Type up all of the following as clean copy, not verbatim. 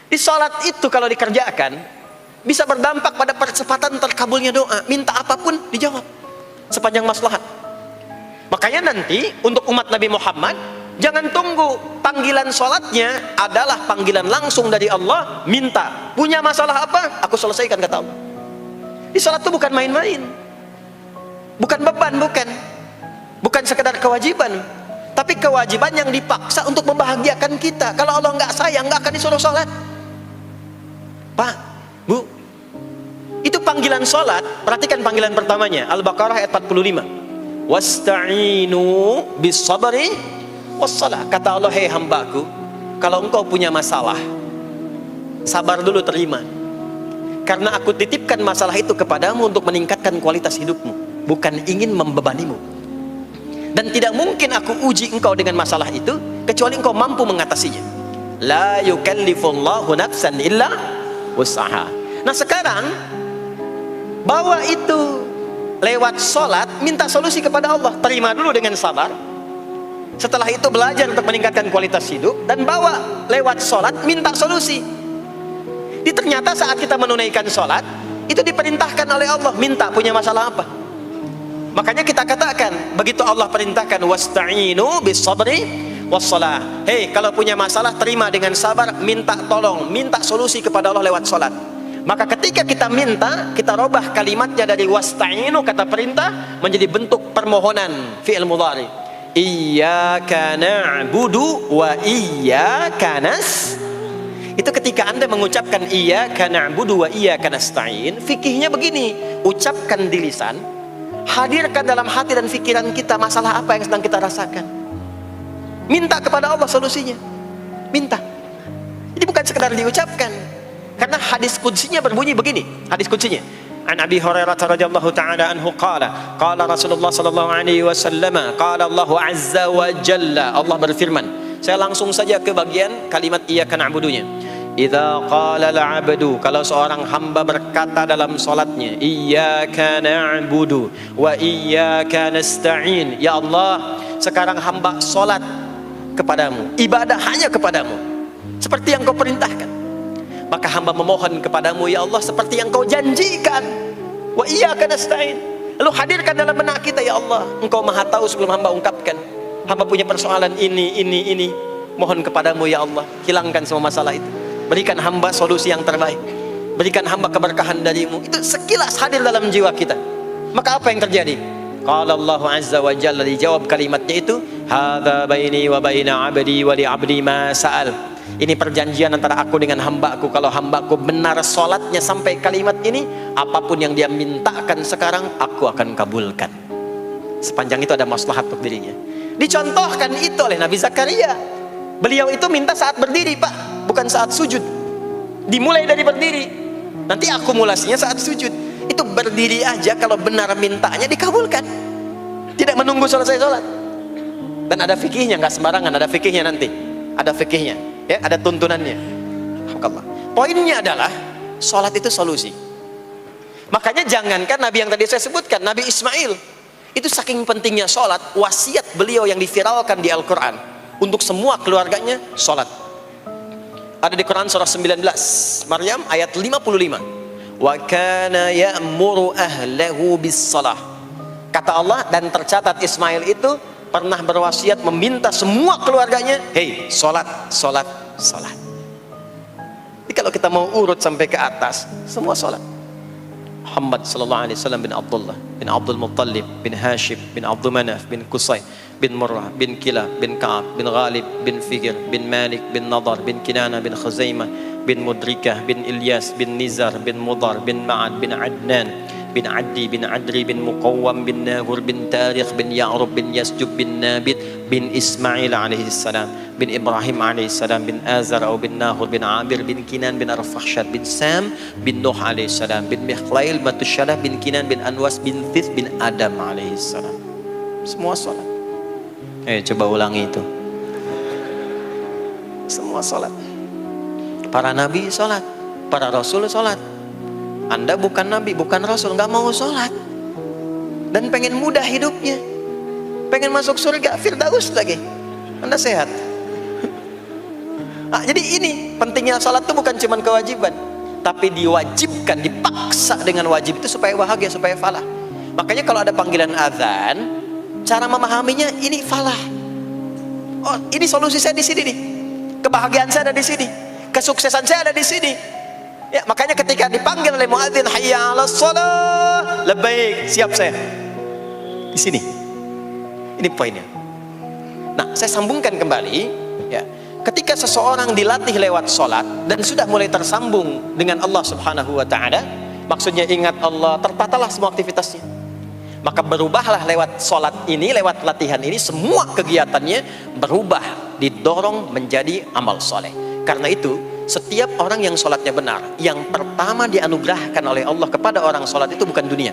Di sholat itu kalau dikerjakan bisa berdampak pada percepatan terkabulnya doa. Minta apapun dijawab sepanjang maslahat. Makanya nanti untuk umat Nabi Muhammad, jangan tunggu panggilan sholatnya adalah panggilan langsung dari Allah. Minta, punya masalah apa? Aku selesaikan, kata Allah. Di sholat itu bukan main-main, bukan beban, bukan sekedar kewajiban, tapi kewajiban yang dipaksa untuk membahagiakan kita. Kalau Allah nggak sayang, nggak akan disuruh sholat. Pak, Bu, itu panggilan sholat. Perhatikan panggilan pertamanya, Al-Baqarah ayat 45. Wasta'inu bis sabri wassalah. Kata Allah, hei hambaku, kalau engkau punya masalah, sabar dulu, terima. Karena aku titipkan masalah itu kepadamu untuk meningkatkan kualitas hidupmu, bukan ingin membebanimu. Dan tidak mungkin aku uji engkau dengan masalah itu kecuali engkau mampu mengatasinya. La yukallifullahu nafsan illa wus'aha. Nah sekarang bawa itu lewat sholat, minta solusi kepada Allah, terima dulu dengan sabar. Setelah itu belajar untuk meningkatkan kualitas hidup, dan bawa lewat sholat, minta solusi. Ternyata saat kita menunaikan sholat itu diperintahkan oleh Allah, minta punya masalah apa. Makanya kita katakan, begitu Allah perintahkan wasta'inu bis sabri wassalah, hei kalau punya masalah terima dengan sabar, minta tolong, minta solusi kepada Allah lewat sholat. Maka ketika kita minta, kita robah kalimatnya dari wasta'inu, kata perintah, menjadi bentuk permohonan, fi'il mudhari. Iyyaka na'budu wa iyyaka nasta'in. Itu ketika Anda mengucapkan iyyaka na'budu wa iyyaka nasta'in, fikihnya begini, ucapkan di lisan, hadirkan dalam hati dan pikiran kita masalah apa yang sedang kita rasakan. Minta kepada Allah solusinya. Minta. Jadi bukan sekedar diucapkan. Karena hadis qudsinya berbunyi begini, hadis qudsinya. An Abi Hurairah radhiyallahu ta'ala anhu qala Rasulullah sallallahu alaihi wasallam qala Allah azza wa jalla, Allah berfirman. Saya langsung saja ke bagian kalimat iyyaka na'budunya. Idza qala al-'abdu, kalau seorang hamba berkata dalam salatnya, iyyaka na'budu wa iyyaka nasta'in, ya Allah, sekarang hamba salat kepadamu, ibadah hanya kepadamu, seperti yang kau perintahkan. Maka hamba memohon kepadamu, ya Allah, seperti yang kau janjikan. Wa iyyaka nasta'in. Lalu hadirkan dalam benak kita, ya Allah, engkau maha tahu sebelum hamba ungkapkan. Hamba punya persoalan ini. Mohon kepadamu, ya Allah, hilangkan semua masalah itu. Berikan hamba solusi yang terbaik. Berikan hamba keberkahan darimu. Itu sekilas hadir dalam jiwa kita. Maka apa yang terjadi? Qala Allah azza wa jalla, dijawab kalimatnya itu, hadza baini wa baina 'abdi wa li 'abdi ma sa'al. Ini perjanjian antara aku dengan hambaku. Kalau hambaku benar sholatnya sampai kalimat ini, apapun yang dia mintakan sekarang, aku akan kabulkan. Sepanjang itu ada maslahat untuk dirinya. Dicontohkan itu oleh Nabi Zakaria. Beliau itu minta saat berdiri, Pak, bukan saat sujud. Dimulai dari berdiri, nanti akumulasinya saat sujud. Itu berdiri aja, kalau benar mintanya dikabulkan. Tidak menunggu selesai sholat. Dan ada fikihnya, nggak sembarangan, ada fikihnya nanti. Ada fikihnya, ya, ada tuntunannya. Poinnya adalah sholat itu solusi. Makanya jangankan Nabi yang tadi saya sebutkan, Nabi Ismail itu saking pentingnya sholat, wasiat beliau yang diviralkan di Al-Quran untuk semua keluarganya, sholat. Ada di Quran surah 19 Maryam ayat 55. Wa kana ya'muru ahlahu bis salah. Kata Allah, dan tercatat Ismail itu pernah berwasiat meminta semua keluarganya, hei, sholat. Jadi kalau kita mau urut sampai ke atas, semua sholat. Muhammad sallallahu alaihi wasallam bin Abdullah bin Abdul Muttalib bin Hashim bin Abdul Manaf bin Qusay bin Murrah bin Kilab bin Ka'ab bin Ghalib bin Figir bin Malik bin Nadar bin Kinana bin Khuzaimah bin Mudrikah bin Ilyas bin Nizar bin Mudar bin Ma'ad bin Adnan bin Addi bin Adri bin Muqawwam bin Nahur bin Tarikh bin Ya'rub bin Yasjub bin Nabit bin Ismail alaihi salam bin Ibrahim alaihi salam bin Azar atau bin Nahur bin Abir bin Kinan bin Arfakhshad bin Sam bin Nuh alaihi salam bin Mikhlail bin Tushalah bin Kinan bin Anwas bin Thith bin Adam alaihi salam. Semua salat. Coba ulangi itu. Semua salat. Para nabi salat, para rasul salat. Anda bukan nabi, bukan rasul, nggak mau sholat dan pengen mudah hidupnya, pengen masuk surga Firdaus lagi, Anda sehat. Nah, jadi ini pentingnya sholat itu bukan cuma kewajiban, tapi diwajibkan, dipaksa dengan wajib itu supaya bahagia, supaya falah. Makanya kalau ada panggilan azan, cara memahaminya ini falah. Oh, ini solusi saya di sini nih. Kebahagiaan saya ada di sini. Kesuksesan saya ada di sini. Ya, makanya ketika dipanggil oleh muadzin, hayya 'alas shalah, labbaik, siap saya. Di sini. Ini poinnya. Nah, saya sambungkan kembali, ya. Ketika seseorang dilatih lewat sholat dan sudah mulai tersambung dengan Allah Subhanahu wa taala, maksudnya ingat Allah, tertatalah semua aktivitasnya. Maka berubahlah lewat sholat ini, lewat latihan ini, semua kegiatannya berubah, didorong menjadi amal soleh. Karena itu, setiap orang yang sholatnya benar, yang pertama dianugerahkan oleh Allah kepada orang sholat itu bukan dunia.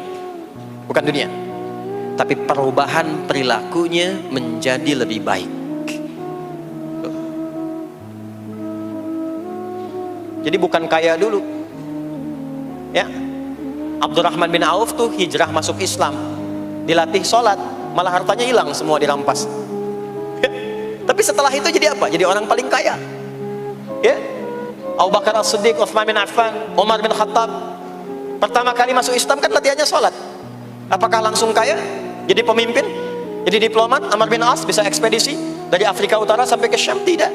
Bukan dunia. Tapi perubahan perilakunya menjadi lebih baik. Jadi bukan kaya dulu. Ya. Abdurrahman bin Auf tuh hijrah masuk Islam, dilatih sholat, malah hartanya hilang semua, dirampas. Tapi setelah itu jadi apa? Jadi orang paling kaya. Ya. Abu Bakar As-Siddiq, Utsman bin Affan, Umar bin Khattab, pertama kali masuk Islam kan latihannya sholat. Apakah langsung kaya? Jadi pemimpin? Jadi diplomat? Amr bin As bisa ekspedisi dari Afrika Utara sampai ke Syam? Tidak.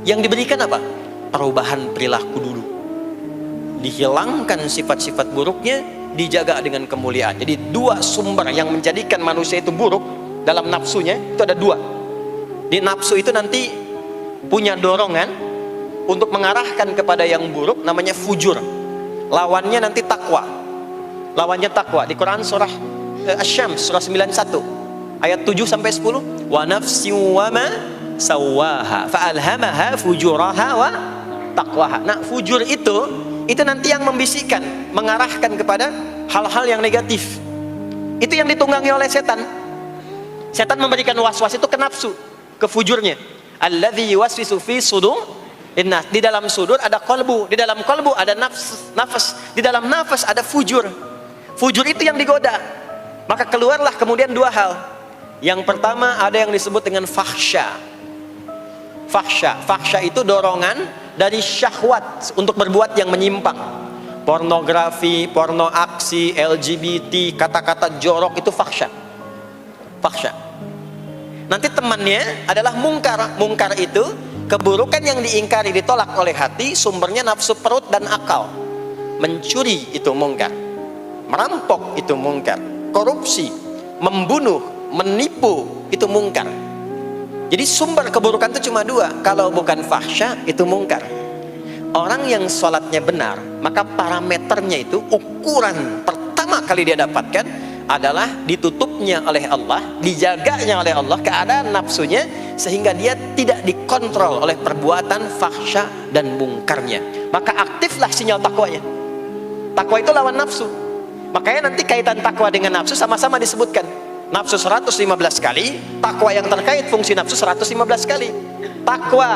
Yang diberikan apa? Perubahan perilaku dulu. Dihilangkan sifat-sifat buruknya, dijaga dengan kemuliaan. Jadi dua sumber yang menjadikan manusia itu buruk dalam nafsunya itu ada dua. Di nafsu itu nanti punya dorongan untuk mengarahkan kepada yang buruk, namanya fujur. Lawannya nanti takwa. Lawannya takwa. Di Quran surah Asy-Syams surah 91 ayat 7 sampai 10, wa nafsi wa ma sawaha fa alhamaha fujuraha wa taqwaha. Nah, fujur itu nanti yang membisikkan, mengarahkan kepada hal-hal yang negatif. Itu yang ditunggangi oleh setan. Setan memberikan was-was itu ke nafsu, ke fujurnya. Alladzi yuwaswisu fi sudur innas. Di dalam sudur ada qalbu, di dalam qalbu ada nafas, di dalam nafas ada fujur. Fujur itu yang digoda. Maka keluarlah kemudian dua hal. Yang pertama ada yang disebut dengan fahsya. Fahsya itu dorongan dari syahwat untuk berbuat yang menyimpang. Pornografi, porno aksi, LGBT, kata-kata jorok itu fahsya. Fahsya. Nanti temannya adalah mungkar. Mungkar itu keburukan yang diingkari, ditolak oleh hati, sumbernya nafsu perut dan akal. Mencuri itu mungkar. Merampok itu mungkar. Korupsi, membunuh, menipu itu mungkar. Jadi sumber keburukan itu cuma dua. Kalau bukan fahsya itu mungkar. Orang yang sholatnya benar, maka parameternya itu, ukuran pertama kali dia dapatkan adalah ditutupnya oleh Allah, dijaganya oleh Allah keadaan nafsunya, sehingga dia tidak dikontrol oleh perbuatan fahsya dan mungkarnya. Maka aktiflah sinyal takwanya. Takwa itu lawan nafsu. Makanya nanti kaitan takwa dengan nafsu sama-sama disebutkan. Nafsu 115 kali, takwa yang terkait fungsi nafsu 115 kali. Takwa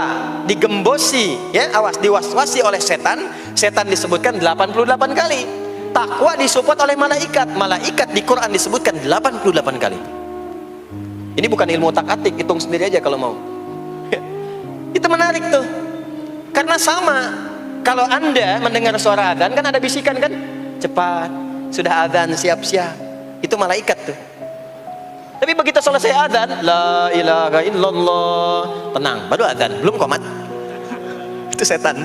digembosi, ya, awas, diwaswasi oleh setan, setan disebutkan 88 kali. Takwa disupport oleh malaikat, malaikat di Quran disebutkan 88 kali. Ini bukan ilmu tak-atik, hitung sendiri aja kalau mau. Itu menarik tuh. Karena sama, kalau Anda mendengar suara adzan kan ada bisikan kan? Cepat, sudah adzan, siap-siap. Itu malaikat tuh. Tapi begitu selesai adzan, la ilaha illallah, tenang, baru adzan, belum qomat. Itu setan.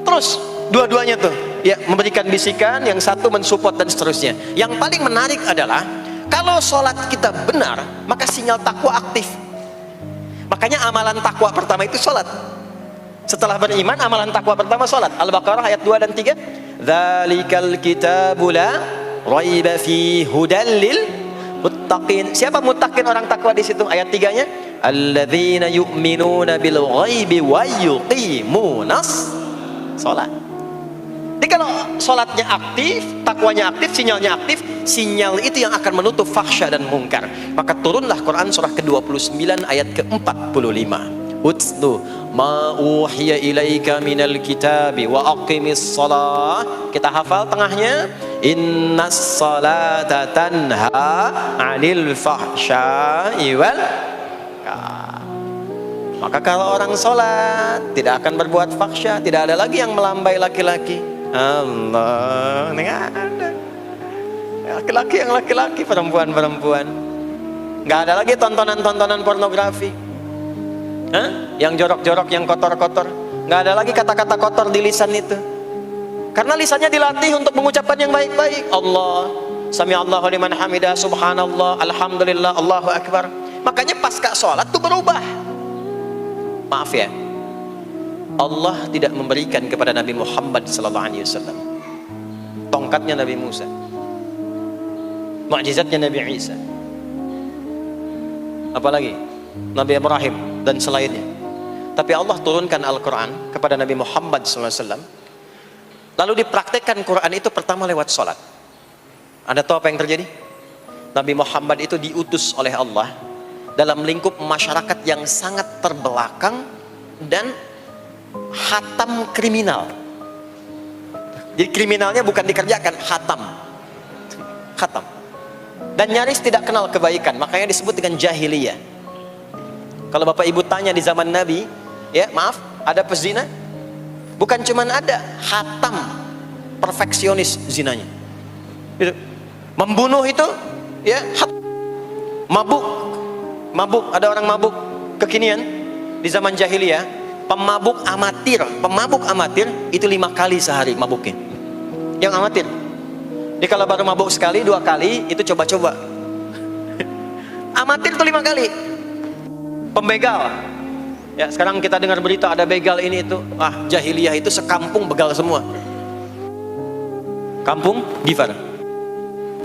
Terus dua-duanya tuh, ya, memberikan bisikan, yang satu mensupport dan seterusnya. Yang paling menarik adalah kalau sholat kita benar, maka sinyal takwa aktif. Makanya amalan takwa pertama itu sholat. Setelah beriman, amalan takwa pertama sholat. Al-Baqarah ayat 2 dan 3. Dzalikal kitabu la raiba fi hudal lil muttaqin. Siapa muttaqin, orang takwa di situ? Ayat 3-nya, alladzina yu'minuna bil ghaibi wa yuqimunas sholat. Jadi kalau sholatnya aktif, takwanya aktif, sinyalnya aktif, sinyal itu yang akan menutup fahsya dan mungkar. Maka turunlah Quran surah ke-29 ayat ke-45. Utlu ma uhiya ilaika minal kitabi wa aqimis shalah. Kita hafal tengahnya, innas salata tanha 'anil fahsya'i wal munkar. Maka kalau orang sholat tidak akan berbuat fahsya, tidak ada lagi yang melambai laki-laki. Allah, nggak ada. Laki-laki yang laki-laki, perempuan-perempuan. Nggak ada lagi tontonan-tontonan pornografi. Yang jorok-jorok, yang kotor-kotor. Nggak ada lagi kata-kata kotor di lisan itu. Karena lisannya dilatih untuk mengucapkan yang baik-baik. Allah, sami'allahu liman hamidah, subhanallah, alhamdulillah, Allahu akbar. Makanya pasca sholat itu berubah. Maaf ya, Allah tidak memberikan kepada Nabi Muhammad SAW tongkatnya Nabi Musa, mukjizatnya Nabi Isa, apalagi Nabi Ibrahim dan selainnya. Tapi Allah turunkan Al-Quran kepada Nabi Muhammad SAW, lalu dipraktekkan Quran itu pertama lewat sholat. Anda tahu apa yang terjadi? Nabi Muhammad itu diutus oleh Allah dalam lingkup masyarakat yang sangat terbelakang dan hatam kriminal. Jadi kriminalnya bukan dikerjakan, hatam. Dan nyaris tidak kenal kebaikan, makanya disebut dengan jahiliyah. Kalau Bapak Ibu tanya di zaman Nabi, ya maaf, ada pezina? Bukan cuman ada, hatam, perfeksionis zinanya. Itu. Membunuh itu, ya, mabuk, ada orang mabuk kekinian di zaman jahiliyah, pemabuk amatir itu 5 kali sehari mabuknya. Yang amatir. Jadi kalau baru mabuk sekali, 2 kali, itu coba-coba. Amatir itu 5 kali. Pembegal. Ya, sekarang kita dengar berita ada begal ini itu. Jahiliyah itu sekampung begal semua. Kampung Gifar.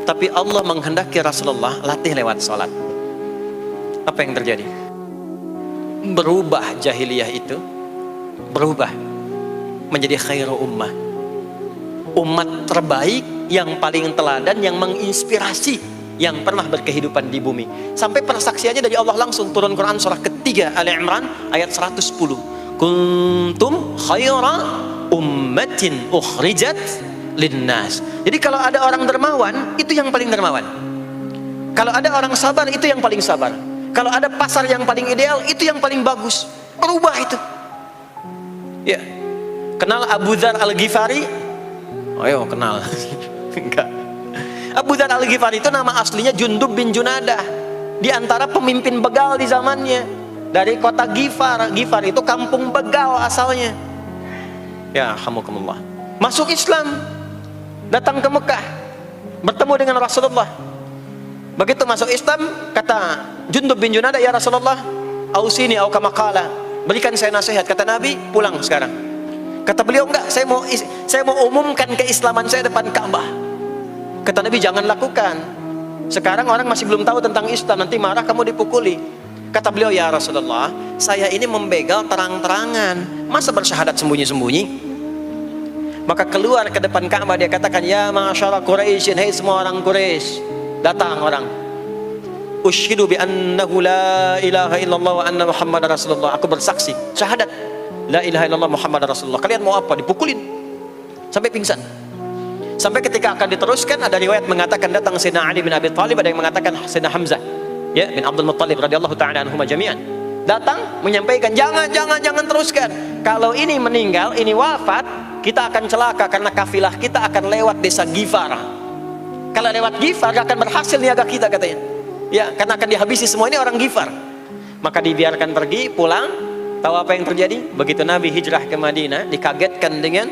Tapi Allah menghendaki Rasulullah latih lewat sholat. Apa yang terjadi? Berubah jahiliyah itu, berubah menjadi khairu ummah. Umat terbaik yang paling teladan, yang menginspirasi, yang pernah berkehidupan di bumi. Sampai persaksiannya dari Allah langsung, turun Quran surah ketiga Ali Imran ayat 110. Kuntum khaira ummatin ukhrijat linnas. Jadi kalau ada orang dermawan, itu yang paling dermawan. Kalau ada orang sabar, itu yang paling sabar. Kalau ada pasar yang paling ideal, itu yang paling bagus. Berubah itu. Ya. Kenal Abu Dzar Al-Ghifari? Ayo kenal. Enggak. Abu Dzar Al-Ghifari itu nama aslinya Jundub bin Junadah. Di antara pemimpin begal di zamannya. Dari kota Ghifar. Ghifar itu kampung begal asalnya. Ya, hamukumullah. Masuk Islam. Datang ke Mekah. Bertemu dengan Rasulullah. Begitu masuk Islam, kata Jundub bin Junadah, ya Rasulullah, ausini au kama qala, berikan saya nasihat. Kata Nabi, pulang sekarang. Kata beliau, enggak, saya mau umumkan keislaman saya depan Ka'bah. Kata Nabi, jangan lakukan. Sekarang orang masih belum tahu tentang Islam, nanti marah kamu dipukuli. Kata beliau, ya Rasulullah, saya ini membegal terang-terangan, masa bersyahadat sembunyi-sembunyi? Maka keluar ke depan Ka'bah, dia katakan, ya ma'asyara Quraisyin, hai semua orang Quraisy. Datang orang, ushidu bi annahu la ilaha illallah wa anna Muhammadar Rasulullah. Aku bersaksi, syahadat la ilaha illallah Muhammadar Rasulullah. Kalian mau apa? Dipukulin sampai pingsan. Sampai ketika akan diteruskan, ada riwayat mengatakan datang Sayyidina Ali bin Abi Thalib, ada yang mengatakan Sayyidina Hamzah, ya, bin Abdul Muttalib radhiyallahu ta'ala anhuma jami'an. Datang menyampaikan, jangan teruskan. Kalau ini meninggal, ini wafat, kita akan celaka karena kafilah kita akan lewat desa Ghifar. Kalau lewat Ghifar gak akan berhasil niaga kita, katanya. Ya, karena akan dihabisi semua ini orang Ghifar. Maka dibiarkan pergi, pulang. Tahu apa yang terjadi? Begitu Nabi hijrah ke Madinah, dikagetkan dengan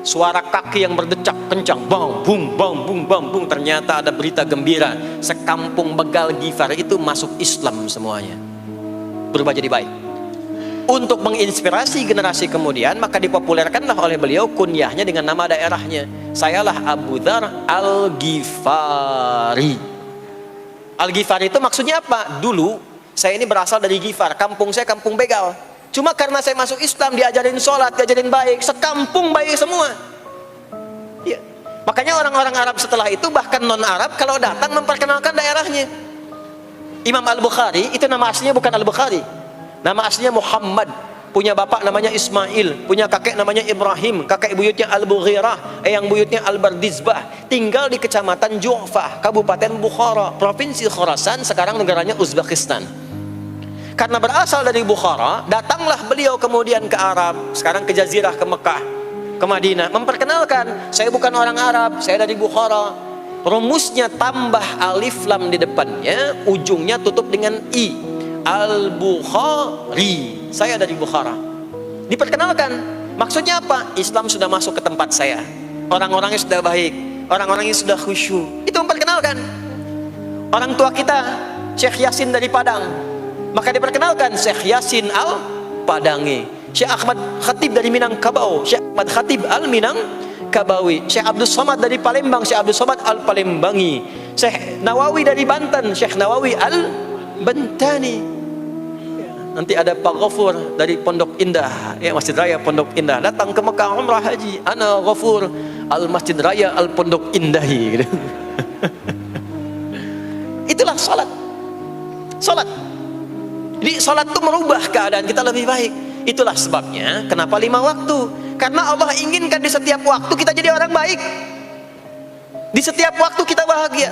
suara kaki yang berdecak kencang, bang bung bang bung bang bung. Ternyata ada berita gembira, sekampung begal Ghifar itu masuk Islam semuanya, berubah jadi baik. Untuk menginspirasi generasi kemudian, maka dipopulerkanlah oleh beliau kunyahnya dengan nama daerahnya. Sayalah Abu Dzar Al-Ghifari. Al-Ghifari itu maksudnya apa? Dulu saya ini berasal dari Ghifar, kampung saya kampung begal. Cuma karena saya masuk Islam, diajarin sholat, diajarin baik, sekampung baik semua. Ya. Makanya orang-orang Arab setelah itu, bahkan non-Arab, kalau datang memperkenalkan daerahnya. Imam Al-Bukhari, itu nama aslinya bukan Al-Bukhari. Nama aslinya Muhammad, punya bapak namanya Ismail, punya kakek namanya Ibrahim, kakek buyutnya Al-Bughirah, yang buyutnya Al-Bardizbah, tinggal di kecamatan Ju'fah, Kabupaten Bukhara, Provinsi Khorasan, sekarang negaranya Uzbekistan. Karena berasal dari Bukhara, datanglah beliau kemudian ke Arab, sekarang ke Jazirah, ke Mekah, ke Madinah, memperkenalkan, saya bukan orang Arab, saya dari Bukhara. Rumusnya tambah alif lam di depannya, ujungnya tutup dengan i. Al-Bukhari, saya dari Bukhara. Diperkenalkan, maksudnya apa? Islam sudah masuk ke tempat saya, orang-orangnya sudah baik, orang-orangnya sudah khusyuk. Itu memperkenalkan. Orang tua kita Syekh Yasin dari Padang, maka diperkenalkan Syekh Yasin Al-Padangi. Syekh Ahmad Khatib dari Minangkabau, Syekh Ahmad Khatib Al-Minangkabawi. Syekh Abdul Somad dari Palembang, Syekh Abdul Somad Al-Palembangi. Syekh Nawawi dari Banten, Syekh Nawawi Al-Bantani. Nanti ada Pak Ghafur dari Pondok Indah, ya, Masjid Raya Pondok Indah, datang ke Mekah umrah haji. Ana Ghafur Al-Masjid Raya Al-Pondok Indahi, gitu. Itulah salat. Salat. Jadi salat itu merubah keadaan kita lebih baik. Itulah sebabnya kenapa 5 waktu. Karena Allah inginkan di setiap waktu kita jadi orang baik. Di setiap waktu kita bahagia.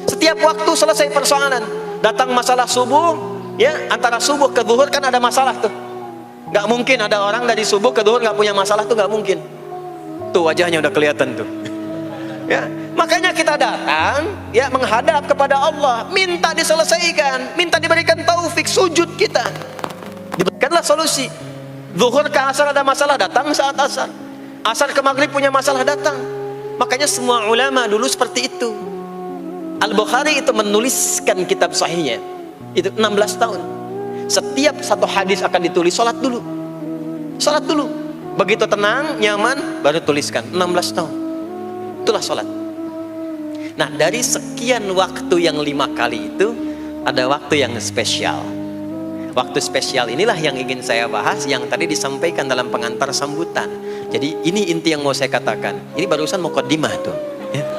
Setiap waktu selesai persoalan. Datang masalah subuh, ya, antara subuh ke zuhur kan ada masalah tuh. Gak mungkin ada orang dari subuh ke zuhur gak punya masalah tuh, gak mungkin. Tuh wajahnya udah kelihatan tuh. Ya, makanya kita datang, ya, menghadap kepada Allah, minta diselesaikan, minta diberikan taufik, sujud kita, diberikanlah solusi. Zuhur ke asar ada masalah, datang saat asar. Asar ke maghrib punya masalah, datang. Makanya semua ulama dulu seperti itu. Al-Bukhari itu menuliskan kitab sahihnya itu 16 tahun. Setiap satu hadis akan ditulis, salat dulu. Salat dulu. Begitu tenang, nyaman, baru tuliskan. 16 tahun. Itulah sholat. Nah, dari sekian waktu yang 5 kali itu, ada waktu yang spesial. Waktu spesial inilah yang ingin saya bahas, yang tadi disampaikan dalam pengantar sambutan. Jadi ini inti yang mau saya katakan. Ini barusan muqaddimah tuh, ya.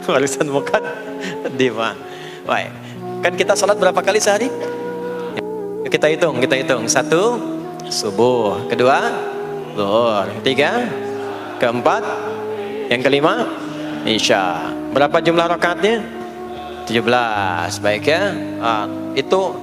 Barusan muqaddimah. Baik. Kan kita sholat berapa kali sehari? Kita hitung. 1, subuh. 2, zuhur. 3, keempat, yang kelima, Isya. Berapa jumlah rakaatnya? 17. Baik, ya. Itu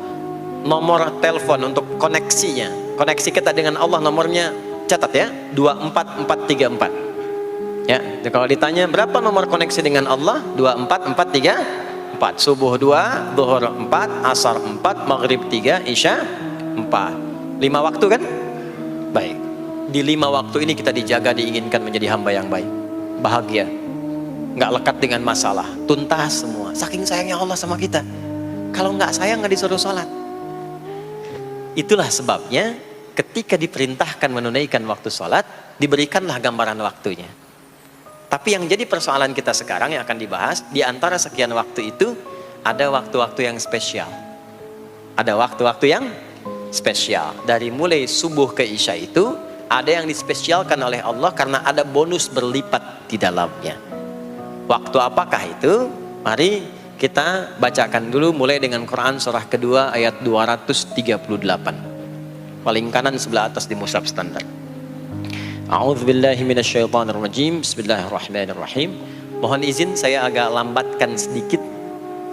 nomor telepon untuk koneksinya. Koneksi kita dengan Allah, nomornya catat, ya, 24434. Ya, kalau ditanya berapa nomor koneksi dengan Allah, 24434. Subuh 2, zuhur 4, asar 4, maghrib 3, Isya 4. 5 waktu kan? Baik. Di 5 waktu ini kita dijaga, diinginkan menjadi hamba yang baik, bahagia, nggak lekat dengan masalah, tuntas semua. Saking sayangnya Allah sama kita. Kalau nggak sayang nggak disuruh sholat. Itulah sebabnya ketika diperintahkan menunaikan waktu sholat, diberikanlah gambaran waktunya. Tapi yang jadi persoalan kita sekarang yang akan dibahas, di antara sekian waktu itu ada waktu-waktu yang spesial. Ada waktu-waktu yang spesial. Dari mulai subuh ke Isya itu ada yang dispesialkan oleh Allah karena ada bonus berlipat di dalamnya. Waktu apakah itu? Mari kita bacakan dulu mulai dengan Quran surah kedua ayat 238. Paling kanan sebelah atas di mushaf standar. A'udzubillahi minasyaitonirrajim. Bismillahirrahmanirrahim. Mohon izin saya agak lambatkan sedikit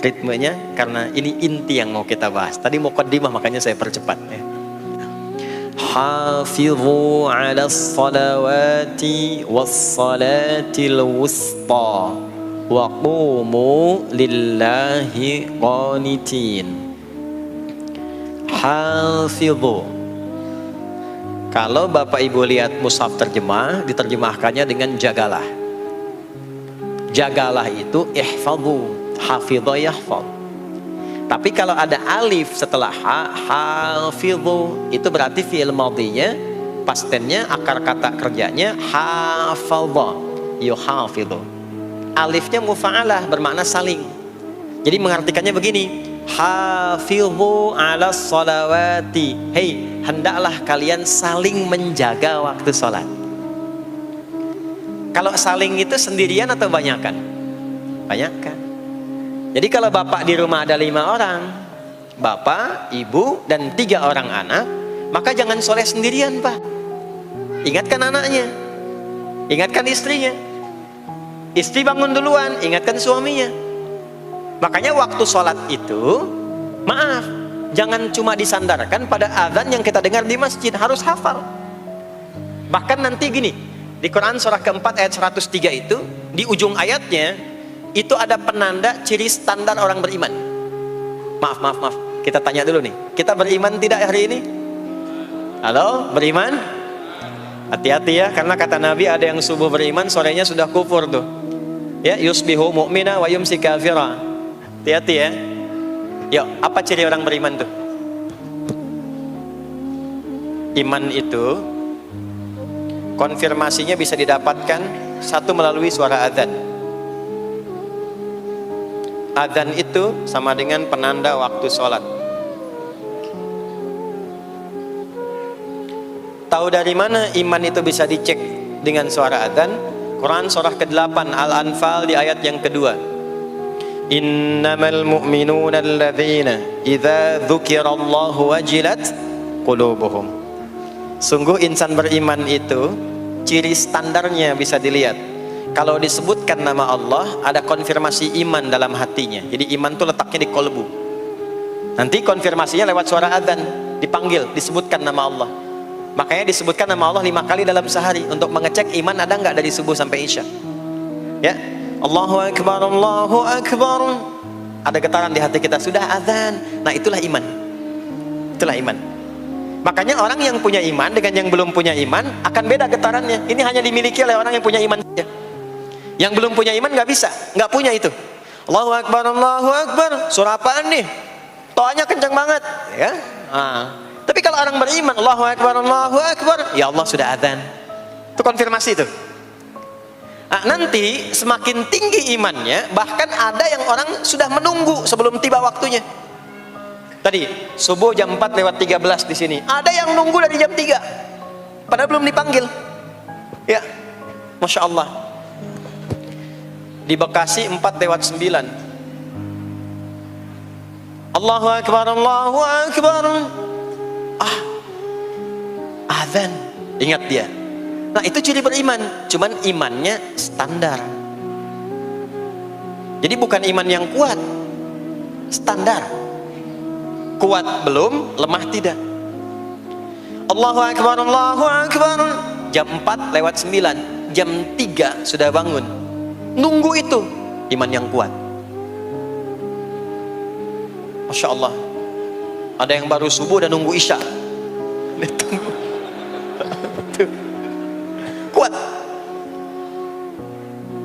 ritmenya karena ini inti yang mau kita bahas. Tadi muqaddimah makanya saya percepat, ya. Hafizu 'alas salawati was-salatil wusta wa qumu lillahi qanitin. Hafizu. Kalau Bapak Ibu lihat mushaf terjemah, diterjemahkannya dengan jagalah. Jagalah itu ihfadhu, hafidha yahfadh. Tapi kalau ada alif setelah hafidhu, itu berarti fi'il madhinya, past tense-nya, akar kata kerjanya hafadha, yuhafidhu. Alifnya mufa'alah, bermakna saling. Jadi mengartikannya begini, hafidhu 'alas salawati. Hei, hendaklah kalian saling menjaga waktu sholat. Kalau saling itu sendirian atau banyakan? Banyakan. Jadi kalau bapak di rumah ada 5 orang, bapak, ibu, dan 3 orang anak, maka jangan sholat sendirian, Pak. Ingatkan anaknya, ingatkan istrinya. Istri bangun duluan, ingatkan suaminya. Makanya waktu sholat itu Maaf, jangan cuma disandarkan pada azan yang kita dengar di masjid, harus hafal. Bahkan nanti gini, di Quran surah keempat ayat 103 itu, di ujung ayatnya itu ada penanda ciri standar orang beriman. Maaf, kita tanya dulu nih, kita beriman tidak hari ini? Halo, beriman? Hati-hati ya, karena kata Nabi ada yang subuh beriman, sorenya sudah kufur tuh. Ya, yusbihu mu'mina wa yumsi kafira. Hati-hati ya. Yuk, apa ciri orang beriman tuh? Iman itu konfirmasinya bisa didapatkan satu melalui suara azan. Azan itu sama dengan penanda waktu sholat. Tahu dari mana iman itu bisa dicek dengan suara azan? Quran surah ke-8 Al-Anfal di ayat yang kedua. Innamal mu'minuna alladzina idza dzukirallahu wajilat qulubuhum. Sungguh insan beriman itu ciri standarnya bisa dilihat. Kalau disebutkan nama Allah, ada konfirmasi iman dalam hatinya. Jadi iman itu letaknya di kolbu. Nanti konfirmasinya lewat suara adzan, dipanggil, disebutkan nama Allah. Makanya disebutkan nama Allah 5 kali dalam sehari untuk mengecek iman ada nggak dari subuh sampai isya. Ya, Allahu Akbar, Allahu Akbar. Ada getaran di hati kita, sudah adzan. Nah, itulah iman. Itulah iman. Makanya orang yang punya iman dengan yang belum punya iman akan beda getarannya. Ini hanya dimiliki oleh orang yang punya iman saja. Yang belum punya iman nggak bisa, nggak punya itu. Allahu Akbar, Allahu Akbar. Surah apaan nih? Toanya kencang banget, ya. Tapi kalau orang beriman, Allahu Akbar, Allahu Akbar, ya Allah sudah adzan. Itu konfirmasi itu. Nah, nanti semakin tinggi imannya, bahkan ada yang orang sudah menunggu sebelum tiba waktunya. Tadi subuh jam 4:13 di sini. Ada yang nunggu dari jam 3. Padahal belum dipanggil. Ya. Masya Allah. Di Bekasi 4:09. Allahu Akbar, Allahu Akbar. Azan. Ingat dia. Nah, itu ciri beriman. Cuman imannya standar. Jadi bukan iman yang kuat. Standar. Kuat belum, lemah tidak. Allahu Akbar, Allahu Akbar. Jam 4:09, jam 3 sudah bangun. Nunggu itu, iman yang kuat. Masya Allah. Ada yang baru subuh dan nunggu isya. Kuat.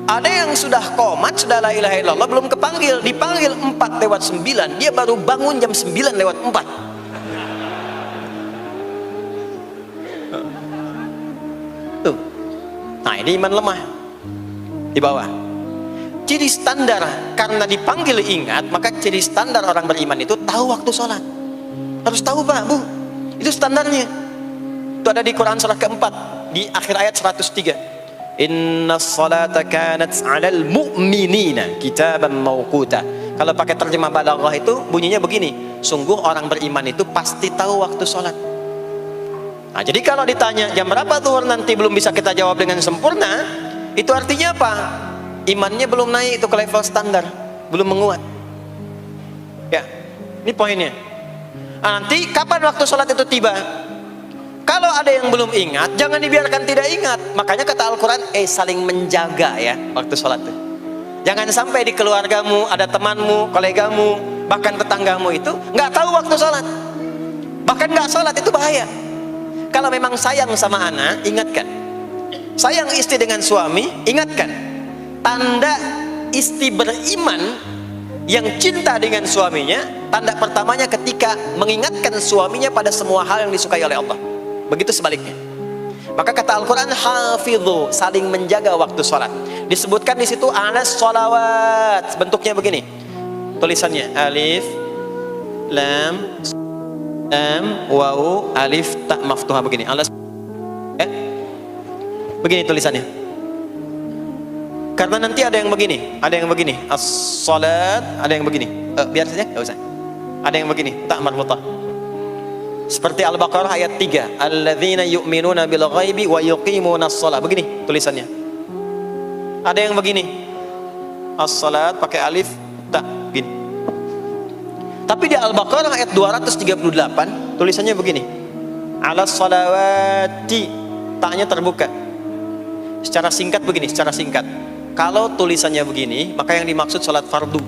Ada yang sudah qomat, sudah la ilaha illallah, belum kepanggil, dipanggil 4:09, dia baru bangun jam 9:04. Tuh. Nah, ini iman lemah. Di bawah. Ciri standar, karena dipanggil ingat, maka ciri standar orang beriman itu tahu waktu sholat. Harus tahu Pak, Bu. Itu standarnya. Itu ada di Quran surah keempat, di akhir ayat 103. Inna salata kanat 'alal mu'minina kitaban mawquta. Kalau pakai terjemah balaghah itu bunyinya begini, sungguh orang beriman itu pasti tahu waktu sholat. Nah, jadi kalau ditanya jam berapa zuhur nanti belum bisa kita jawab dengan sempurna, itu artinya apa? Imannya belum naik itu ke level standar, belum menguat. Ya, ini poinnya. Nah, nanti kapan waktu sholat itu tiba? Kalau ada yang belum ingat, jangan dibiarkan tidak ingat. Makanya kata Al-Quran, saling menjaga ya waktu sholat itu. Jangan sampai di keluargamu, ada temanmu, kolegamu, bahkan tetanggamu itu nggak tahu waktu sholat. Bahkan nggak sholat, itu bahaya. Kalau memang sayang sama anak, ingatkan. Sayang istri dengan suami, ingatkan. Tanda istri beriman yang cinta dengan suaminya, tanda pertamanya ketika mengingatkan suaminya pada semua hal yang disukai oleh Allah. Begitu sebaliknya. Maka kata Al-Quran, hafidhu, saling menjaga waktu sholat. Disebutkan di situ alas sholawat, bentuknya begini. Tulisannya alif, lam, wawu, alif, ta maftuha begini. Alas, begini tulisannya. Karena nanti ada yang begini, ada yang begini. As-sholat, ada yang begini. Biar saja, nggak usah. Ada yang begini, ta marbutah. Seperti Al-Baqarah ayat 3, alladzina yu'minuna bil ghaibi wa yuqimunas shalah. Begini tulisannya. Ada yang begini. As-salat pakai alif ta gini. Tapi di Al-Baqarah ayat 238 tulisannya begini. Ala salawati, taknya terbuka. Secara singkat begini, secara singkat. Kalau tulisannya begini, maka yang dimaksud salat fardu.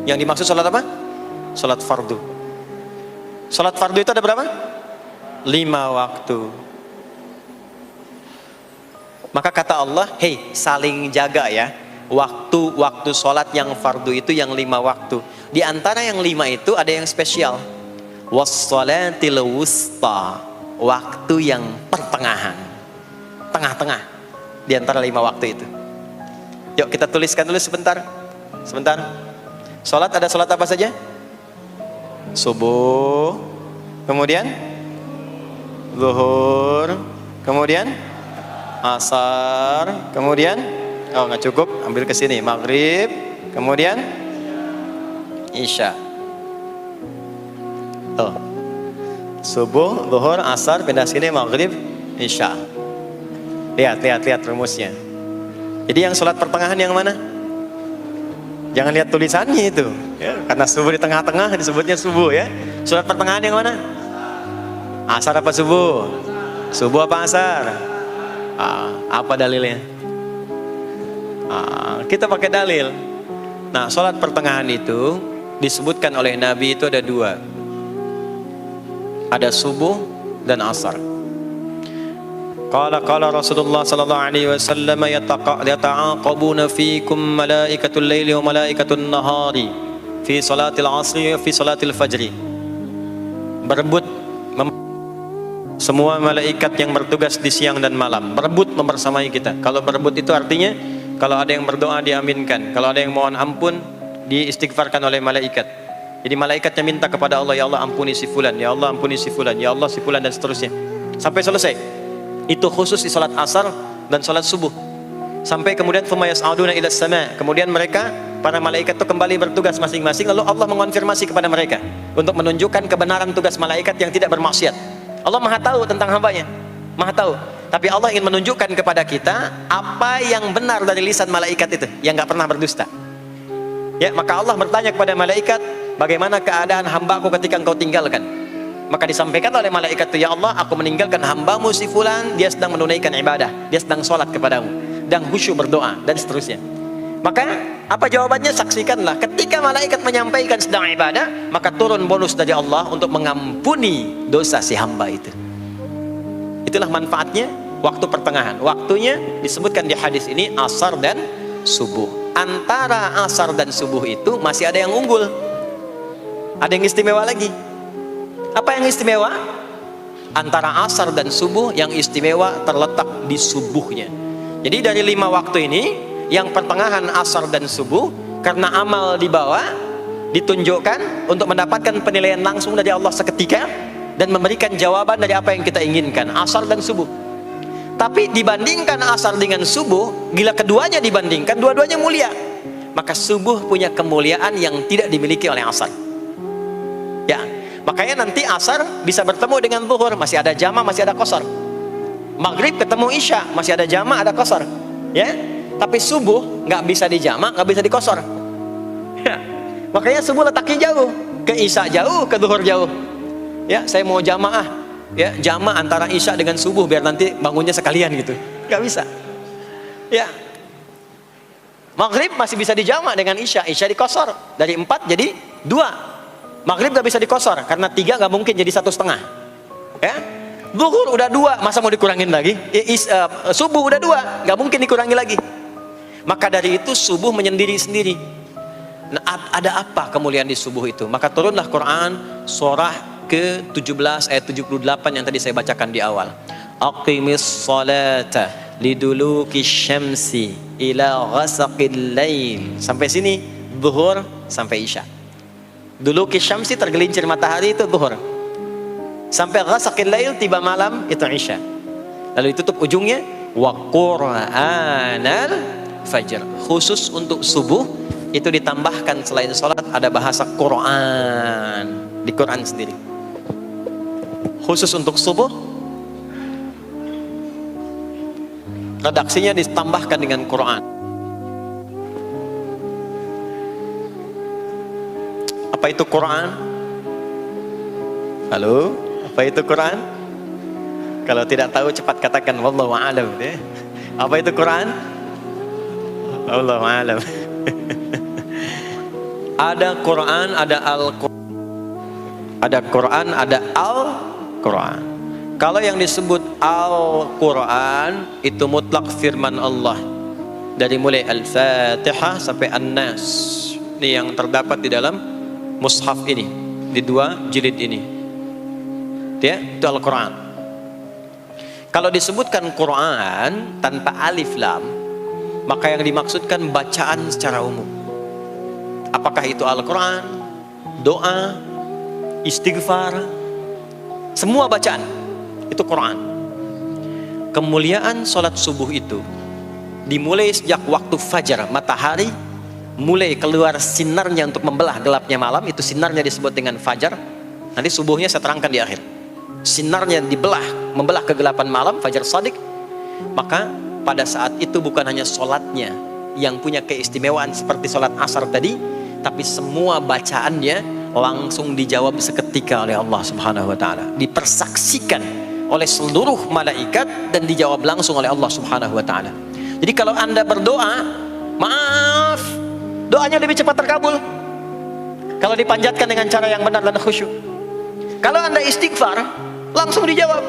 Yang dimaksud salat apa? Salat fardu. Salat fardu itu ada berapa? 5 waktu. Maka kata Allah, hei, saling jaga ya. Waktu sholat yang fardu itu yang 5 waktu. Di antara yang 5 itu ada yang spesial. Wassalatil wusta, waktu yang pertengahan, tengah-tengah di antara 5 waktu itu. Yuk kita tuliskan dulu sebentar. Sholat, ada sholat apa saja? Subuh, kemudian zuhur, kemudian asar, kemudian nggak cukup, ambil ke sini, maghrib, kemudian isya. Subuh, zuhur, asar, pindah sini, maghrib, isya. Lihat rumusnya. Jadi yang sholat pertengahan yang mana? Jangan lihat tulisannya itu ya, karena subuh di tengah-tengah disebutnya subuh ya. Sholat pertengahan yang mana? Asar apa subuh? Subuh apa asar? Apa dalilnya? Kita pakai dalil. Nah, sholat pertengahan itu disebutkan oleh Nabi itu ada 2. Ada subuh dan asar. Qala Rasulullah sallallahu alaihi wasallam yata'aqabuna fikum malaikatul laili wa malaikatul nahari fi salatil asri wa fi salatil fajri. Berebut semua malaikat yang bertugas di siang dan malam, berebut membersamai kita. Kalau berebut itu artinya kalau ada yang berdoa diaminkan, kalau ada yang mohon ampun diistighfarkan oleh malaikat. Jadi malaikatnya minta kepada Allah, ya Allah ampuni si fulan, ya Allah ampuni si fulan, ya Allah si fulan, dan seterusnya sampai selesai. Itu khusus di salat asar dan salat subuh. Sampai kemudian thumma yas'aduna ila sama, kemudian mereka para malaikat itu kembali bertugas masing-masing, lalu Allah mengonfirmasi kepada mereka untuk menunjukkan kebenaran tugas malaikat yang tidak bermaksiat. Allah Maha tahu tentang hambanya, Maha tahu. Tapi Allah ingin menunjukkan kepada kita apa yang benar dari lisan malaikat itu, yang nggak pernah berdusta. Ya, maka Allah bertanya kepada malaikat, bagaimana keadaan hambaku ketika engkau tinggalkan? Maka disampaikan oleh malaikat itu, ya Allah, aku meninggalkan hambamu si fulan, dia sedang menunaikan ibadah, dia sedang sholat kepadamu, dan khusyuk berdoa, dan seterusnya. Maka apa jawabannya? Saksikanlah, ketika malaikat menyampaikan sedang ibadah, maka turun bonus dari Allah untuk mengampuni dosa si hamba itu. Itulah manfaatnya waktu pertengahan. Waktunya disebutkan di hadis ini asar dan subuh. Antara asar dan subuh itu masih ada yang unggul, ada yang istimewa lagi. Apa yang istimewa? Antara asar dan subuh yang istimewa terletak di subuhnya. Jadi dari 5 waktu ini, yang pertengahan asar dan subuh, karena amal di bawah ditunjukkan untuk mendapatkan penilaian langsung dari Allah seketika dan memberikan jawaban dari apa yang kita inginkan, asar dan subuh. Tapi dibandingkan asar dengan subuh, bila keduanya dibandingkan, dua-duanya mulia. Maka subuh punya kemuliaan yang tidak dimiliki oleh asar. Ya, makanya nanti asar bisa bertemu dengan zuhur, masih ada jama, masih ada qasar. Maghrib ketemu isya, masih ada jama, ada qasar. Ya, tapi subuh nggak bisa di jama, nggak bisa di qasar. Ya, makanya subuh letaknya jauh, ke isya jauh, ke zuhur jauh. Ya, saya mau jamaah, ya jama antara isya dengan subuh biar nanti bangunnya sekalian gitu, nggak bisa. Ya, maghrib masih bisa dijama dengan isya, isya di qasar dari 4 jadi 2. Maghrib gak bisa dikosor karena 3 gak mungkin jadi 1,5. Ya, zuhur udah 2, masa mau dikurangin lagi? Subuh udah 2, gak mungkin dikurangi lagi. Maka dari itu subuh menyendiri sendiri. Nah, ada apa kemuliaan di subuh itu? Maka turunlah Quran surah ke-17 ayat 78 yang tadi saya bacakan di awal. Aqimis salata liduluki syamsi ila ghasaqil lail. Sampai sini zuhur sampai isya. Dulu kisyamsi tergelincir matahari itu zuhur. Sampai ghasaqil lail tiba malam itu isya. Lalu ditutup ujungnya wa qur'anal fajr. Khusus untuk subuh itu ditambahkan selain sholat ada bahasa Quran di Quran sendiri. Khusus untuk subuh redaksinya ditambahkan dengan Quran. Apa apa itu Quran? Halo, apa itu Quran? Kalau tidak tahu cepat katakan wallahu a'lam. Apa itu Quran? Wallahu a'lam. Ada Quran, ada Al-Quran. Ada Quran, ada Al-Quran. Kalau yang disebut Al-Quran itu mutlak firman Allah. Dari mulai Al-Fatihah sampai An-Nas. Ini yang terdapat di dalam mushaf ini, di 2 jilid ini. Ya, itu Al-Quran. Kalau disebutkan Quran tanpa alif lam, maka yang dimaksudkan bacaan secara umum. Apakah itu Al-Quran, doa, istighfar, semua bacaan itu Quran. Kemuliaan sholat subuh itu dimulai sejak waktu fajar, matahari mulai keluar sinarnya untuk membelah gelapnya malam, itu sinarnya disebut dengan fajar. Nanti subuhnya saya terangkan di akhir. Sinarnya membelah kegelapan malam, fajar shadiq. Maka pada saat itu bukan hanya sholatnya yang punya keistimewaan seperti sholat asar tadi, tapi semua bacaannya langsung dijawab seketika oleh Allah Subhanahu wa Ta'ala, dipersaksikan oleh seluruh malaikat dan dijawab langsung oleh Allah Subhanahu wa Ta'ala. Jadi kalau Anda berdoa, maaf, doanya lebih cepat terkabul kalau dipanjatkan dengan cara yang benar dan khusyuk. Kalau Anda istighfar, langsung dijawab.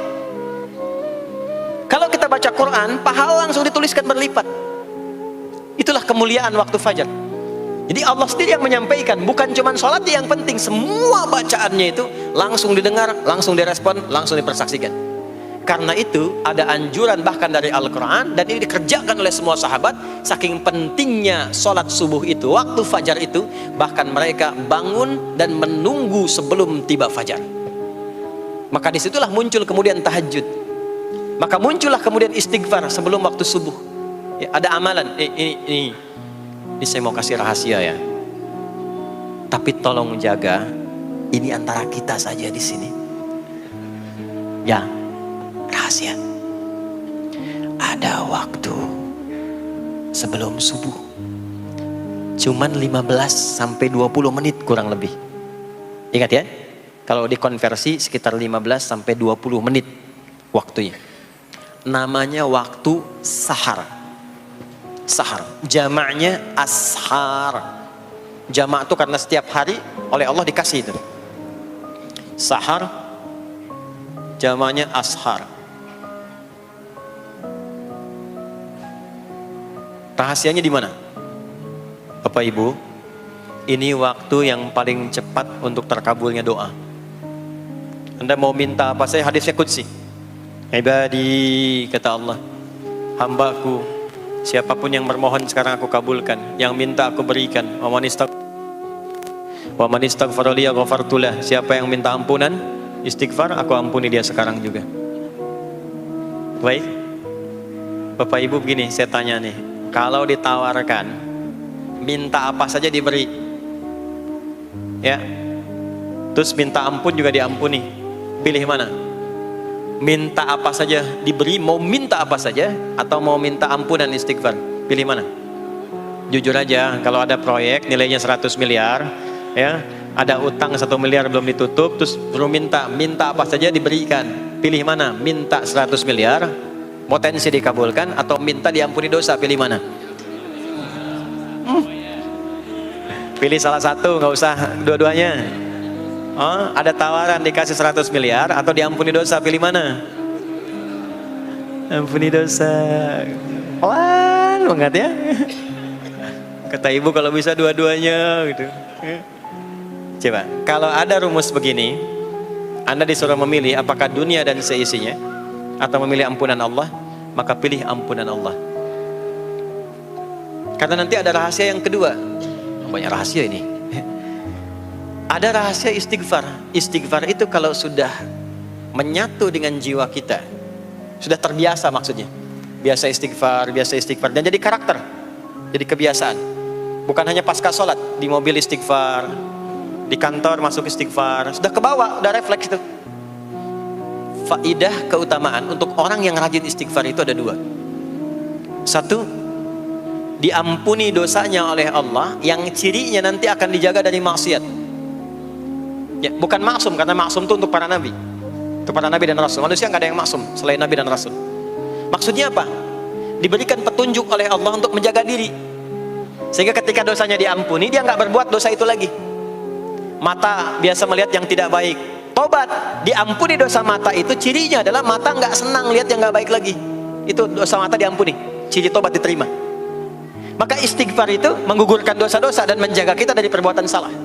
Kalau kita baca Quran, pahala langsung dituliskan berlipat. Itulah kemuliaan waktu fajar. Jadi Allah sendiri yang menyampaikan, bukan cuma sholat yang penting, semua bacaannya itu langsung didengar, langsung direspon, langsung dipersaksikan. Karena itu ada anjuran bahkan dari Al-Quran, dan ini dikerjakan oleh semua sahabat. Saking pentingnya sholat subuh itu, waktu fajar itu, bahkan mereka bangun dan menunggu sebelum tiba fajar. Maka disitulah muncul kemudian tahajud. Maka muncullah kemudian istighfar sebelum waktu subuh. Ya, ada amalan. Ini saya mau kasih rahasia ya. Tapi tolong jaga, ini antara kita saja di sini. Ya, rahasia. Ada waktu sebelum subuh. Cuman 15 sampai 20 menit kurang lebih. Ingat ya, kalau dikonversi sekitar 15 sampai 20 menit waktunya. Namanya waktu sahar. Sahar, jamaknya ashar. Jamak itu karena setiap hari oleh Allah dikasih itu. Sahar, jamaknya ashar. Rahasianya di mana? Bapak Ibu, ini waktu yang paling cepat untuk terkabulnya doa. Anda mau minta apa saja, hadisnya qudsi. Ibadi, kata Allah, hambaku, siapapun yang bermohon sekarang aku kabulkan, yang minta aku berikan. Wa man istaghfara li ghafartu lah. Siapa yang minta ampunan, istighfar, aku ampuni dia sekarang juga. Baik, Bapak Ibu, begini saya tanya nih, kalau ditawarkan minta apa saja diberi, ya, terus minta ampun juga diampuni, pilih mana? Minta apa saja diberi, mau minta apa saja, atau mau minta ampunan istighfar, pilih mana? Jujur aja, kalau ada proyek nilainya 100 miliar, ya, ada utang 1 miliar belum ditutup, terus belum minta apa saja diberikan, pilih mana? Minta 100 miliar potensi dikabulkan, atau minta diampuni dosa, pilih mana? Pilih salah satu, nggak usah dua-duanya. Oh, ada tawaran dikasih 100 miliar atau diampuni dosa, pilih mana? Ampuni dosa. Wah, banget ya. Kata ibu kalau bisa dua-duanya gitu. Coba, kalau ada rumus begini, Anda disuruh memilih apakah dunia dan seisinya atau memilih ampunan Allah, maka pilih ampunan Allah. Karena nanti ada rahasia yang kedua. Banyak rahasia ini. Ada rahasia istighfar. Istighfar itu kalau sudah menyatu dengan jiwa kita, sudah terbiasa, maksudnya biasa istighfar, dan jadi karakter, jadi kebiasaan. Bukan hanya pasca sholat, di mobil istighfar, di kantor masuk istighfar, sudah kebawa, udah refleks itu. Faidah keutamaan untuk orang yang rajin istighfar itu ada 2. Satu, diampuni dosanya oleh Allah, yang cirinya nanti akan dijaga dari maksiat. Ya, bukan maksum, karena maksum itu untuk para nabi. Untuk para nabi dan rasul. Manusia nggak ada yang maksum selain nabi dan rasul. Maksudnya apa? Diberikan petunjuk oleh Allah untuk menjaga diri, sehingga ketika dosanya diampuni, dia nggak berbuat dosa itu lagi. Mata biasa melihat yang tidak baik, tobat, diampuni dosa mata itu, cirinya adalah mata nggak senang lihat yang nggak baik lagi. Itu dosa mata diampuni, ciri tobat diterima. Maka istighfar itu menggugurkan dosa-dosa dan menjaga kita dari perbuatan salah.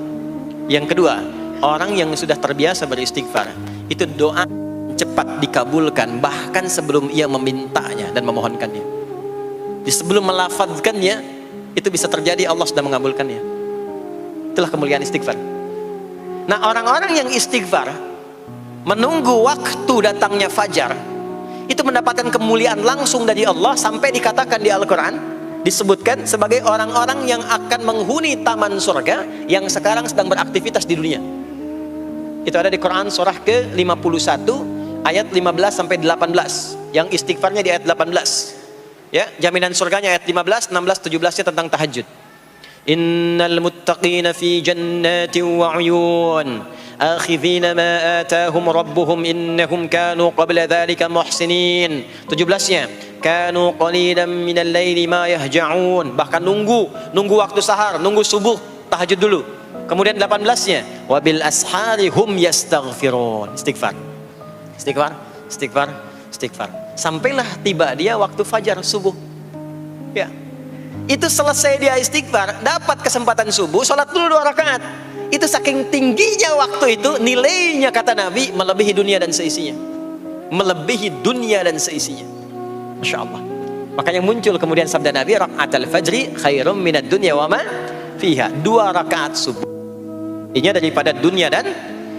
Yang kedua, orang yang sudah terbiasa beristighfar, itu doa cepat dikabulkan, bahkan sebelum ia memintanya dan memohonkannya. Di sebelum melafazkannya, itu bisa terjadi Allah sudah mengabulkannya. Itulah kemuliaan istighfar. Nah, orang-orang yang istighfar menunggu waktu datangnya fajar, itu mendapatkan kemuliaan langsung dari Allah, sampai dikatakan di Al-Quran, disebutkan sebagai orang-orang yang akan menghuni taman surga yang sekarang sedang beraktivitas di dunia. Itu ada di Quran surah ke-51 ayat 15 sampai 18. Yang istighfarnya di ayat 18. Ya, jaminan surganya ayat 15, 16, 17-nya tentang tahajud. Innal muttaqina fi jannatin wa 'uyun akhidhina ma atahum rabbuhum innahum kanu qabla dhalika muhsinin. 17-nya kanu qalilan minal laili ma yahja'un, bahkan nunggu waktu sahar, nunggu subuh, tahajud dulu. Kemudian 18-nya wabil ashari hum yastaghfirun, istighfar. Sampailah tiba dia waktu fajar subuh. Ya. Itu selesai dia istighfar, dapat kesempatan subuh, sholat dulu 2 rakaat. Itu saking tingginya waktu itu, nilainya kata Nabi melebihi dunia dan seisinya. Melebihi dunia dan seisinya. Masya Allah. Makanya muncul kemudian sabda Nabi, raka'atul fajri khairum minad dunya wa ma fiha. 2 rakaat subuh ini daripada dunia dan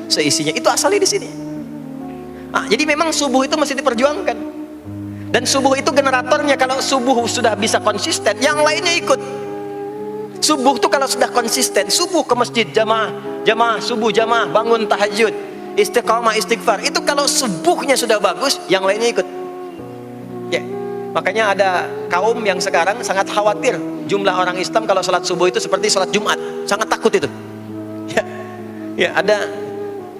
seisinya. Itu asalnya di sini. Jadi memang subuh itu mesti diperjuangkan. Dan subuh itu generatornya, kalau subuh sudah bisa konsisten, yang lainnya ikut. Subuh itu kalau sudah konsisten, subuh ke masjid jamaah, subuh jamaah, bangun tahajud, istiqamah, istighfar. Itu kalau subuhnya sudah bagus, yang lainnya ikut. Ya. Makanya ada kaum yang sekarang sangat khawatir jumlah orang Islam kalau sholat subuh itu seperti sholat Jumat, sangat takut itu. Ya, ada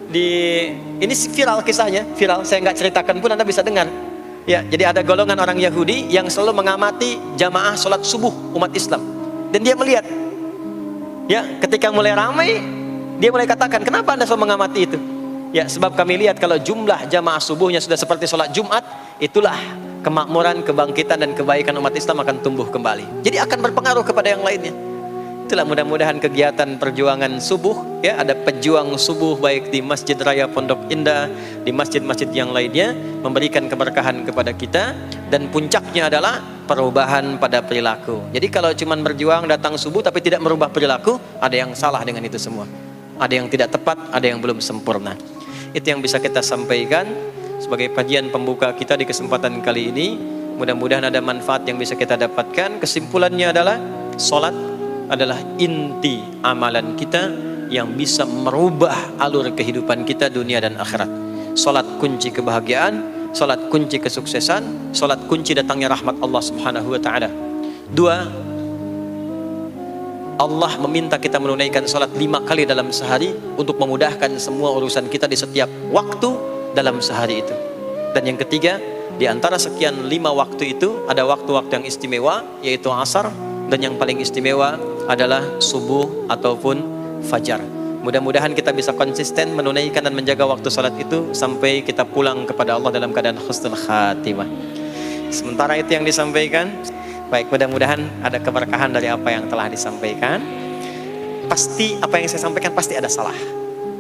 ini viral kisahnya, viral. Saya nggak ceritakan pun Anda bisa dengar. Ya, jadi ada golongan orang Yahudi yang selalu mengamati jamaah sholat subuh umat Islam, dan dia melihat, ya, ketika mulai ramai, dia mulai katakan, kenapa Anda selalu mengamati itu? Ya, sebab kami lihat kalau jumlah jamaah subuhnya sudah seperti sholat Jumat, itulah kemakmuran, kebangkitan dan kebaikan umat Islam akan tumbuh kembali. Jadi akan berpengaruh kepada yang lainnya. Itulah mudah-mudahan kegiatan perjuangan subuh, ya, ada pejuang subuh baik di Masjid Raya Pondok Indah, di masjid-masjid yang lainnya, memberikan keberkahan kepada kita, dan puncaknya adalah perubahan pada perilaku. Jadi kalau cuman berjuang datang subuh tapi tidak merubah perilaku, ada yang salah dengan itu semua. Ada yang tidak tepat, ada yang belum sempurna. Itu yang bisa kita sampaikan sebagai kajian pembuka kita di kesempatan kali ini. Mudah-mudahan ada manfaat yang bisa kita dapatkan. Kesimpulannya adalah salat adalah inti amalan kita yang bisa merubah alur kehidupan kita dunia dan akhirat. Salat kunci kebahagiaan, salat kunci kesuksesan, salat kunci datangnya rahmat Allah Subhanahu wa taala. 2, Allah meminta kita menunaikan salat 5 kali dalam sehari untuk memudahkan semua urusan kita di setiap waktu dalam sehari itu. Dan yang ketiga, di antara sekian 5 waktu itu ada waktu-waktu yang istimewa, yaitu asar, dan yang paling istimewa adalah subuh ataupun fajar. Mudah-mudahan kita bisa konsisten menunaikan dan menjaga waktu salat itu sampai kita pulang kepada Allah dalam keadaan husnul khatimah. Sementara itu yang disampaikan. Baik, mudah-mudahan ada keberkahan dari apa yang telah disampaikan. Pasti apa yang saya sampaikan pasti ada salah,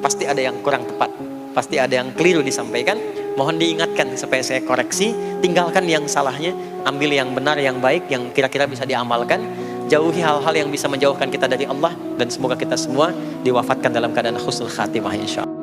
pasti ada yang kurang tepat, pasti ada yang keliru disampaikan. Mohon diingatkan supaya saya koreksi, tinggalkan yang salahnya, ambil yang benar, yang baik, yang kira-kira bisa diamalkan. Jauhi hal-hal yang bisa menjauhkan kita dari Allah, dan semoga kita semua diwafatkan dalam keadaan husnul khatimah insyaallah.